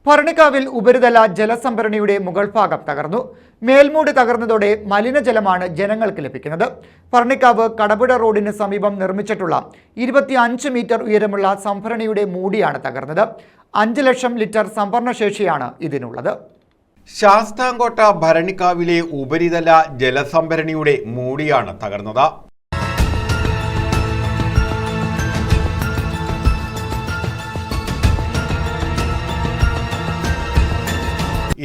ഭരണിക്കാവിൽ ഉപരിതല ജലസംഭരണിയുടെ മുകൾ ഭാഗം തകർന്നു. മേൽമൂടി തകർന്നതോടെ മലിനജലമാണ് ജനങ്ങൾക്ക് ലഭിക്കുന്നത്. ഭരണിക്കാവ് കടപുഴ റോഡിന് സമീപം നിർമ്മിച്ചിട്ടുള്ള 25 മീറ്റർ ഉയരമുള്ള സംഭരണിയുടെ മൂടിയാണ് തകർന്നത്. 5 ലക്ഷം ലിറ്റർ സംഭരണശേഷിയാണ് ഇതിനുള്ളത്. ശാസ്താംകോട്ട ഭരണിക്കാവിലെ ഉപരിതല ജലസംഭരണിയുടെ മൂടിയാണ് തകർന്നത്.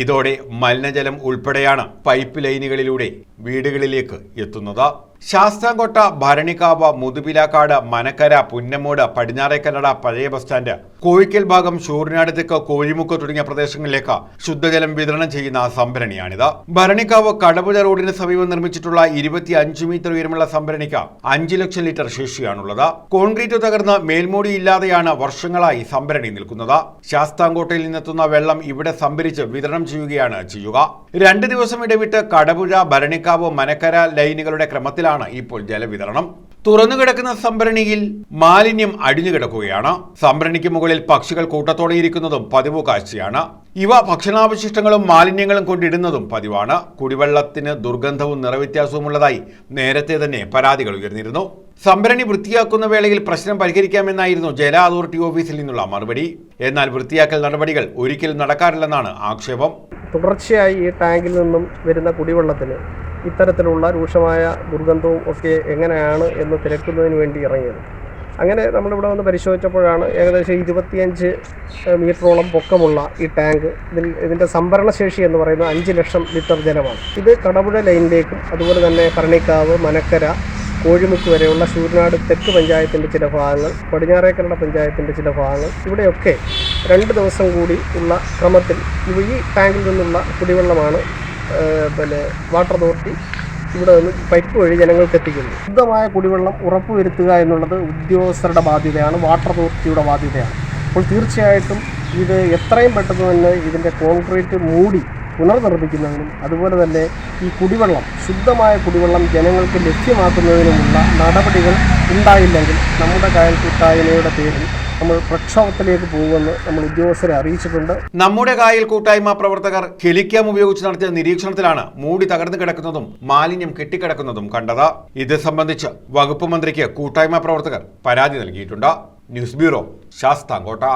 ഇതോടെ മലിനജലം ഉൾപ്പെടെയാണ് പൈപ്പ് ലൈനുകളിലൂടെ വീടുകളിലേക്ക് എത്തുന്നത്. ശാസ്താംകോട്ട, ഭരണിക്കാവ്, മുതുപിലാക്കാട്, മനക്കര, പുന്നമൂട്, പടിഞ്ഞാറേക്കല്ലട, പഴയ ബസ് സ്റ്റാൻഡ്, കോഴിക്കൽ ഭാഗം, ശൂരനാട് തെക്ക്, കോഴിമുക്ക് തുടങ്ങിയ പ്രദേശങ്ങളിലേക്ക് ശുദ്ധജലം വിതരണം ചെയ്യുന്ന സംഭരണിയാണിത്. ഭരണിക്കാവ് കടപുഴ റോഡിന് സമീപം നിർമ്മിച്ചിട്ടുള്ള 25 മീറ്റർ ഉയരമുള്ള സംഭരണിക്ക് 5 ലക്ഷം ലിറ്റർ ശേഷിയാണുള്ളത്. കോൺക്രീറ്റ് തകർന്ന് മേൽമൂടി ഇല്ലാതെയാണ് വർഷങ്ങളായി സംഭരണി നിൽക്കുന്നത്. ശാസ്താംകോട്ടയിൽ നിന്നെത്തുന്ന വെള്ളം ഇവിടെ സംഭരിച്ച് വിതരണം ചെയ്യുകയാണ് ചെയ്യുക. 2 ദിവസം ഇടവിട്ട് കടപുഴ, ഭരണിക്കാവ്, മനക്കര ലൈനുകളുടെ ക്രമത്തിലാണ് ഇപ്പോൾ ജലവിതരണം. തുറന്നുകിടക്കുന്ന സംഭരണിയിൽ മാലിന്യം അടിഞ്ഞുകിടക്കുകയാണ്. സംഭരണിക്ക് മുകളിൽ പക്ഷികൾ കൂട്ടത്തോടെ ഇരിക്കുന്നതും പതിവ് കാഴ്ചയാണ്. ഇവ ഭക്ഷണാവശിഷ്ടങ്ങളും മാലിന്യങ്ങളും കൊണ്ടിടുന്നതും പതിവാണ്. കുടിവെള്ളത്തിന് ദുർഗന്ധവും നിറവ്യത്യാസവുമുള്ളതായി നേരത്തെ തന്നെ പരാതികൾ ഉയർന്നിരുന്നു. സംഭരണി വൃത്തിയാക്കുന്ന വേളയിൽ പ്രശ്നം പരിഹരിക്കാമെന്നായിരുന്നു ജല അതോറിറ്റി ഓഫീസിൽ നിന്നുള്ള മറുപടി. എന്നാൽ വൃത്തിയാക്കൽ നടപടികൾ ഒരിക്കലും നടക്കാറില്ലെന്നാണ് ആക്ഷേപം. തുടർച്ചയായി ഈ ടാങ്കിൽ നിന്നും വരുന്ന കുടിവെള്ളത്തിന് ഇത്തരത്തിലുള്ള രൂക്ഷമായ ദുർഗന്ധവും ഒക്കെ എങ്ങനെയാണ് എന്ന് തിരക്കുന്നതിന് വേണ്ടി ഇറങ്ങിയത്. അങ്ങനെ നമ്മളിവിടെ വന്ന് പരിശോധിച്ചപ്പോഴാണ് ഏകദേശം 25 മീറ്ററോളം പൊക്കമുള്ള ഈ ടാങ്ക്, ഇതിൻ്റെ സംഭരണശേഷി എന്ന് പറയുന്നത് 5 ലക്ഷം ലിറ്റർ ജലമാണ്. ഇത് കടപുഴ ലൈനിലേക്കും അതുപോലെ തന്നെ ഭരണിക്കാവ്, മനക്കര, കോഴിമുക്ക് വരെയുള്ള ശൂരനാട് തെക്ക് പഞ്ചായത്തിൻ്റെ ചില ഭാഗങ്ങൾ, പടിഞ്ഞാറേക്കല്ലട പഞ്ചായത്തിൻ്റെ ചില ഭാഗങ്ങൾ, ഇവിടെയൊക്കെ 2 ദിവസം കൂടി ഉള്ള ക്രമത്തിൽ ഈ ടാങ്കിൽ നിന്നുള്ള കുടിവെള്ളമാണ് വാട്ടർ അതോറിറ്റി ഇവിടെ നിന്ന് പൈപ്പ് വഴി ജനങ്ങൾക്ക് എത്തിക്കുന്നു. ശുദ്ധമായ കുടിവെള്ളം ഉറപ്പുവരുത്തുക എന്നുള്ളത് ഉദ്യോഗസ്ഥരുടെ ബാധ്യതയാണ്, വാട്ടർ അതോറിറ്റിയുടെ ബാധ്യതയാണ്. അപ്പോൾ തീർച്ചയായിട്ടും ഇത് എത്രയും പെട്ടെന്ന് തന്നെ ഇതിൻ്റെ കോൺക്രീറ്റ് മൂടി പുനർനിർമ്മിക്കുന്നതിനും അതുപോലെ തന്നെ ഈ കുടിവെള്ളം, ശുദ്ധമായ കുടിവെള്ളം ജനങ്ങൾക്ക് ലഭ്യമാക്കുന്നതിനുമുള്ള നടപടികൾ ഉണ്ടായില്ലെങ്കിൽ നമ്മുടെ കായൽ കൂട്ടായ്മയുടെ പേരിൽ നമ്മൾ പ്രക്ഷോഭത്തിലേക്ക് പോകുമെന്ന് നമ്മൾ ഉദ്യോഗസ്ഥരെ അറിയിച്ചിട്ടുണ്ട്. നമ്മുടെ കായൽ കൂട്ടായ്മ പ്രവർത്തകർ ഹെലിക്യാം ഉപയോഗിച്ച് നടത്തിയ നിരീക്ഷണത്തിലാണ് മൂടി തകർന്നു കിടക്കുന്നതും മാലിന്യം കെട്ടിക്കിടക്കുന്നതും കണ്ടത്. ഇത് സംബന്ധിച്ച് വകുപ്പ് മന്ത്രിക്ക് കൂട്ടായ്മ പ്രവർത്തകർ പരാതി നൽകിയിട്ടുണ്ട്. News bureau, Sasthamkotta.